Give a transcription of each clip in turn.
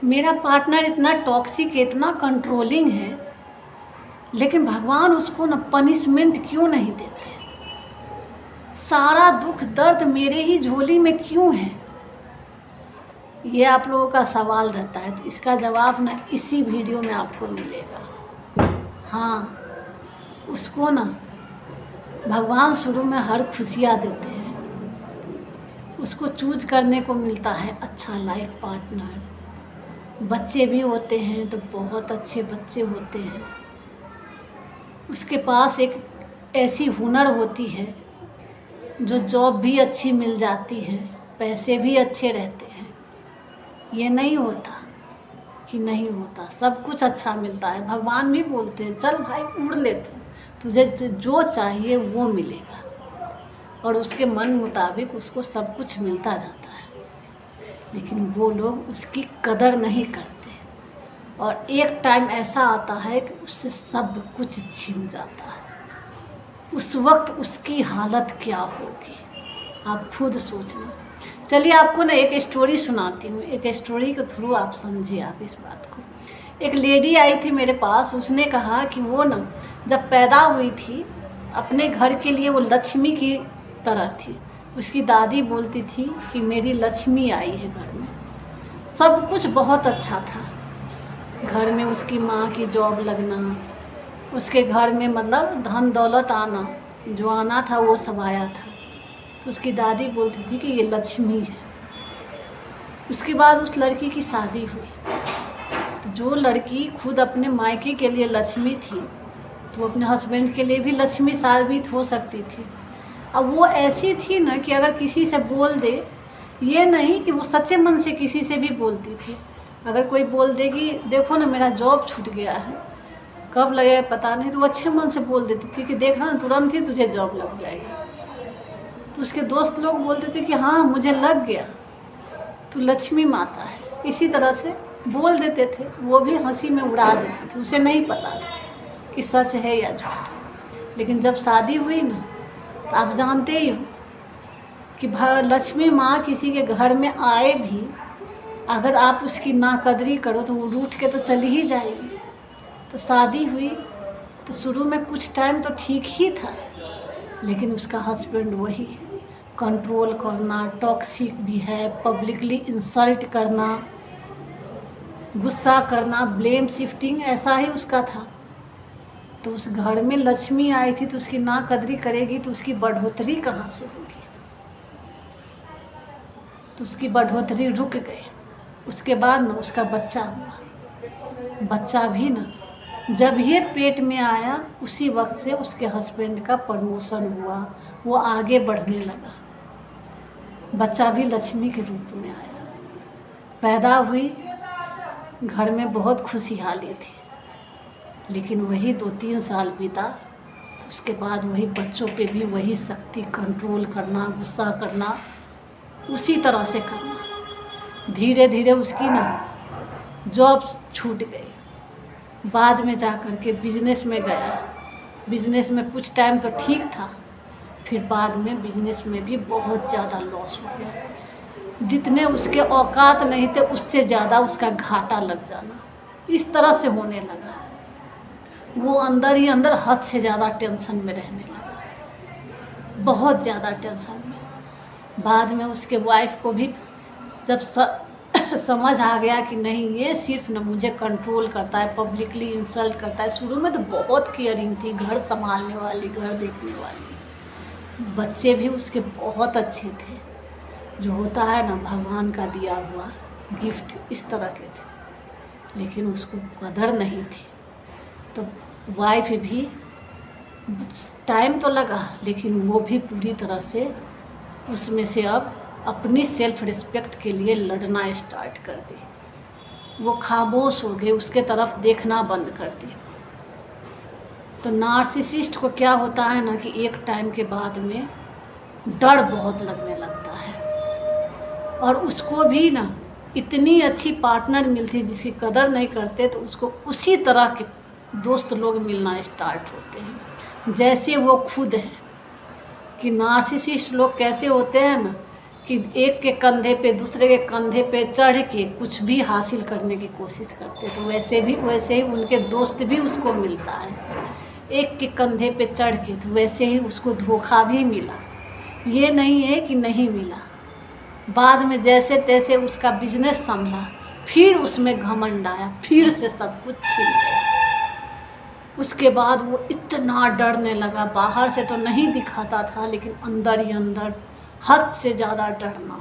मेरा पार्टनर इतना टॉक्सिक है, इतना कंट्रोलिंग है, लेकिन भगवान उसको ना पनिशमेंट क्यों नहीं देते? सारा दुख दर्द मेरे ही झोली में क्यों है? ये आप लोगों का सवाल रहता है, तो इसका जवाब ना इसी वीडियो में आपको मिलेगा। हाँ, उसको ना भगवान शुरू में हर खुशियाँ देते हैं, उसको चूज करने को मिलता है अच्छा लाइफ पार्टनर। बच्चे भी होते हैं तो बहुत अच्छे बच्चे होते हैं। उसके पास एक ऐसी हुनर होती है जो जॉब भी अच्छी मिल जाती है, पैसे भी अच्छे रहते हैं। ये नहीं होता कि नहीं होता, सब कुछ अच्छा मिलता है। भगवान भी बोलते हैं चल भाई उड़ ले, तुझे जो चाहिए वो मिलेगा, और उसके मन मुताबिक उसको सब कुछ मिलता जाता है। लेकिन वो लोग उसकी कदर नहीं करते, और एक टाइम ऐसा आता है कि उससे सब कुछ छिन जाता है। उस वक्त उसकी हालत क्या होगी, आप खुद सोचना। चलिए आपको ना एक स्टोरी सुनाती हूँ, एक स्टोरी के थ्रू आप समझिए आप इस बात को। एक लेडी आई थी मेरे पास, उसने कहा कि वो ना जब पैदा हुई थी अपने घर के लिए वो लक्ष्मी की तरह थी। उसकी दादी बोलती थी कि मेरी लक्ष्मी आई है घर में। सब कुछ बहुत अच्छा था, घर में उसकी माँ की जॉब लगना, उसके घर में मतलब धन दौलत आना, जो आना था वो सब आया था। तो उसकी दादी बोलती थी कि ये लक्ष्मी है। उसके बाद उस लड़की की शादी हुई, तो जो लड़की खुद अपने मायके के लिए लक्ष्मी थी, तो अपने हस्बैंड के लिए भी लक्ष्मी साबित हो सकती थी। अब वो ऐसी थी ना कि अगर किसी से बोल दे, ये नहीं कि वो सच्चे मन से किसी से भी बोलती थी। अगर कोई बोल दे कि देखो ना मेरा जॉब छूट गया है, कब लगेगा पता नहीं, तो वो अच्छे मन से बोल देती थी कि देखना तुरंत ही तुझे जॉब लग जाएगी। तो उसके दोस्त लोग बोलते थे कि हाँ मुझे लग गया, तू लक्ष्मी माता है, इसी तरह से बोल देते थे। वो भी हंसी में उड़ा देती थी, उसे नहीं पता था कि सच है या झूठ। लेकिन जब शादी हुई ना, तो आप जानते ही हो कि लक्ष्मी माँ किसी के घर में आए भी, अगर आप उसकी नाकदरी करो तो वो रूठ के तो चली ही जाएगी। तो शादी हुई तो शुरू में कुछ टाइम तो ठीक ही था, लेकिन उसका हस्बैंड वही कंट्रोल करना, टॉक्सिक भी है, पब्लिकली इंसल्ट करना, गुस्सा करना, ब्लेम शिफ्टिंग, ऐसा ही उसका था। तो उस घर में लक्ष्मी आई थी तो उसकी नाकदरी करेगी तो उसकी बढ़ोतरी कहाँ से होगी? तो उसकी बढ़ोतरी रुक गई। उसके बाद ना उसका बच्चा हुआ। बच्चा भी ना जब ये पेट में आया उसी वक्त से उसके हस्बैंड का प्रमोशन हुआ, वो आगे बढ़ने लगा। बच्चा भी लक्ष्मी के रूप में आया, पैदा हुई, घर में बहुत खुशहाली थी। लेकिन वही 2-3 साल बीता तो उसके बाद वही बच्चों पे भी वही शक्ति, कंट्रोल करना, गुस्सा करना, उसी तरह से करना। धीरे धीरे उसकी ना जॉब छूट गई। बाद में जा कर के बिजनेस में गया। बिजनेस में कुछ टाइम तो ठीक था, फिर बाद में बिजनेस में भी बहुत ज़्यादा लॉस हो गया। जितने उसके औकात नहीं थे उससे ज़्यादा उसका घाटा लग जाना, इस तरह से होने लगा। वो अंदर ही अंदर हद से ज़्यादा टेंशन में रहने लगा, बहुत ज़्यादा टेंशन में। बाद में उसके वाइफ को भी जब समझ आ गया कि नहीं ये सिर्फ न मुझे कंट्रोल करता है, पब्लिकली इंसल्ट करता है। शुरू में तो बहुत केयरिंग थी, घर संभालने वाली, घर देखने वाली, बच्चे भी उसके बहुत अच्छे थे, जो होता है ना भगवान का दिया हुआ गिफ्ट, इस तरह के थे। लेकिन उसको कदर नहीं थी। तो वाइफ भी टाइम तो लगा, लेकिन वो भी पूरी तरह से उसमें से अब अपनी सेल्फ रिस्पेक्ट के लिए लड़ना स्टार्ट कर दी। वो खामोश हो गई, उसके तरफ देखना बंद कर दी। तो नार्सिसिस्ट को क्या होता है ना कि एक टाइम के बाद में डर बहुत लगने लगता है, और उसको भी ना इतनी अच्छी पार्टनर मिलती जिसकी कदर नहीं करते, तो उसको उसी तरह के दोस्त लोग मिलना स्टार्ट होते हैं जैसे वो खुद है। कि नार्सिसिस्ट लोग कैसे होते हैं ना कि एक के कंधे पे दूसरे के कंधे पे चढ़ के कुछ भी हासिल करने की कोशिश करते, तो वैसे ही उनके दोस्त भी उसको मिलता है। एक के कंधे पे चढ़ के तो वैसे ही उसको धोखा भी मिला, ये नहीं है कि नहीं मिला। बाद में जैसे तैसे उसका बिजनेस संभला, फिर उसमें घमंड आया, फिर से सब कुछ छिन गया। उसके बाद वो इतना डरने लगा, बाहर से तो नहीं दिखाता था लेकिन अंदर ही अंदर हद से ज़्यादा डरना,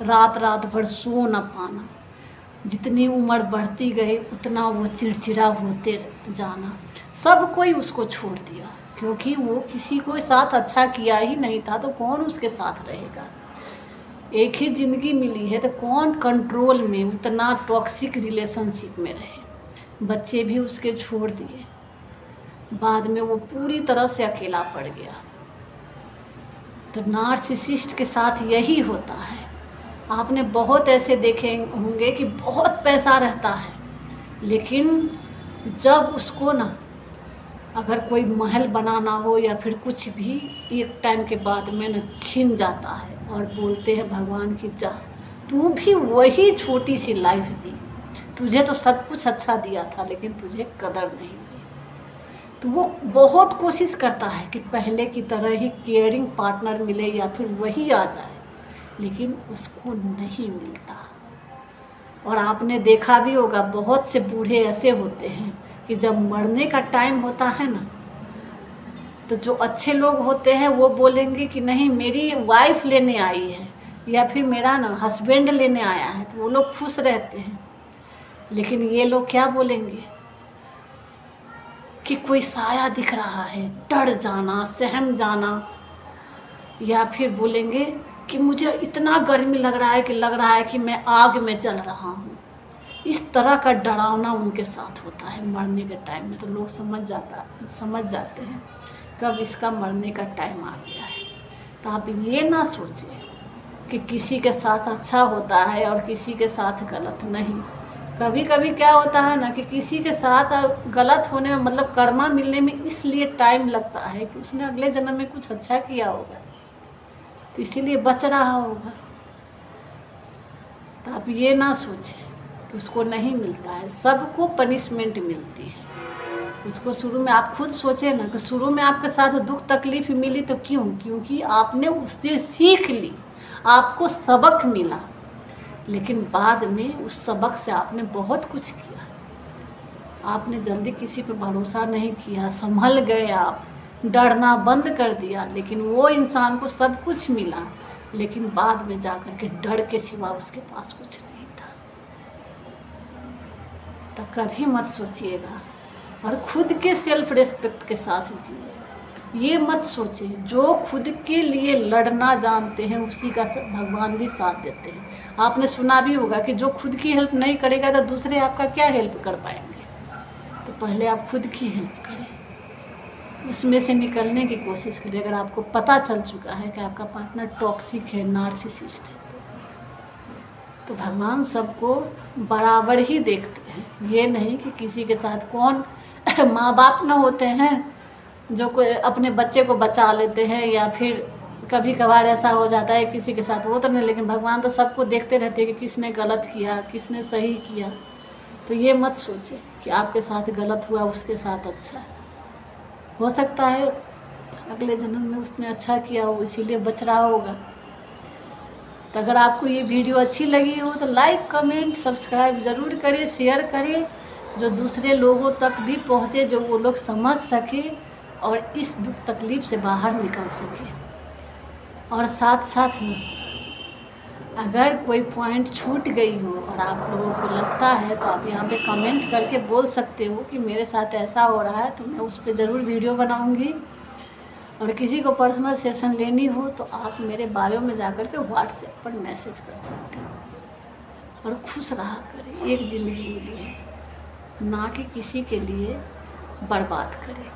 रात रात भर सो न पाना। जितनी उम्र बढ़ती गई उतना वो चिड़चिड़ा होते जाना। सब कोई उसको छोड़ दिया, क्योंकि वो किसी को साथ अच्छा किया ही नहीं था, तो कौन उसके साथ रहेगा। एक ही ज़िंदगी मिली है तो कौन कंट्रोल में उतना टॉक्सिक रिलेशनशिप में रहे। बच्चे भी उसके छोड़ दिए, बाद में वो पूरी तरह से अकेला पड़ गया। तो नार्सिसिस्ट के साथ यही होता है। आपने बहुत ऐसे देखे होंगे कि बहुत पैसा रहता है, लेकिन जब उसको ना अगर कोई महल बनाना हो या फिर कुछ भी, एक टाइम के बाद में ना छिन जाता है और बोलते हैं भगवान की चाह, तू भी वही छोटी सी लाइफ जी, तुझे तो सब कुछ अच्छा दिया था लेकिन तुझे कदर नहीं दी। तो वो बहुत कोशिश करता है कि पहले की तरह ही केयरिंग पार्टनर मिले या फिर वही आ जाए, लेकिन उसको नहीं मिलता। और आपने देखा भी होगा, बहुत से बूढ़े ऐसे होते हैं कि जब मरने का टाइम होता है ना, तो जो अच्छे लोग होते हैं वो बोलेंगे कि नहीं मेरी वाइफ लेने आई है या फिर मेरा ना हस्बैंड लेने आया है, तो वो लोग खुश रहते हैं। लेकिन ये लोग क्या बोलेंगे कि कोई साया दिख रहा है, डर जाना, सहम जाना, या फिर बोलेंगे कि मुझे इतना गर्मी लग रहा है कि मैं आग में जल रहा हूँ। इस तरह का डरावना उनके साथ होता है मरने के टाइम में। तो लोग समझ जाते हैं कब इसका मरने का टाइम आ गया है। तो आप ये ना सोचें कि किसी के साथ अच्छा होता है और किसी के साथ गलत नहीं। कभी कभी क्या होता है ना कि किसी के साथ गलत होने में, मतलब कर्मा मिलने में इसलिए टाइम लगता है कि उसने अगले जन्म में कुछ अच्छा किया होगा, तो इसीलिए बच रहा होगा। तो आप ये ना सोचें कि उसको नहीं मिलता है, सबको पनिशमेंट मिलती है। उसको शुरू में आप खुद सोचें ना कि शुरू में आपके साथ दुख तकलीफ मिली तो क्यों? क्योंकि आपने उससे सीख ली, आपको सबक मिला, लेकिन बाद में उस सबक से आपने बहुत कुछ किया। आपने जल्दी किसी पे भरोसा नहीं किया, संभल गए, आप डरना बंद कर दिया, लेकिन वो इंसान को सब कुछ मिला, लेकिन बाद में जाकर के डर के सिवा उसके पास कुछ नहीं था। तो कभी मत सोचिएगा, और खुद के सेल्फ रिस्पेक्ट के साथ जिए। ये मत सोचें, जो खुद के लिए लड़ना जानते हैं उसी का भगवान भी साथ देते हैं। आपने सुना भी होगा कि जो खुद की हेल्प नहीं करेगा तो दूसरे आपका क्या हेल्प कर पाएंगे। तो पहले आप खुद की हेल्प करें, उसमें से निकलने की कोशिश करें। अगर आपको पता चल चुका है कि आपका पार्टनर टॉक्सिक है, नार्सिसिस्ट है, तो भगवान सबको बराबर ही देखते हैं। ये नहीं कि किसी के साथ कौन माँ बाप न होते हैं जो कोई अपने बच्चे को बचा लेते हैं, या फिर कभी कभार ऐसा हो जाता है किसी के साथ, वो तो नहीं, लेकिन भगवान तो सबको देखते रहते हैं कि किसने गलत किया, किसने सही किया। तो ये मत सोचें कि आपके साथ गलत हुआ उसके साथ अच्छा है। हो सकता है अगले जन्म में उसने अच्छा किया हो, इसीलिए बच रहा होगा। तो अगर आपको ये वीडियो अच्छी लगी हो तो लाइक, कमेंट, सब्सक्राइब ज़रूर करें, शेयर करें, जो दूसरे लोगों तक भी पहुँचे, जो वो लोग समझ सके और इस दुख तकलीफ़ से बाहर निकल सके। और साथ साथ में अगर कोई पॉइंट छूट गई हो और आप लोगों को लगता है तो आप यहाँ पे कमेंट करके बोल सकते हो कि मेरे साथ ऐसा हो रहा है, तो मैं उस पर ज़रूर वीडियो बनाऊँगी। और किसी को पर्सनल सेशन लेनी हो तो आप मेरे बायो में जाकर के व्हाट्सएप पर मैसेज कर सकते हो। और खुश रहा करें, एक ज़िंदगी मिली है, ना कि किसी के लिए बर्बाद करें।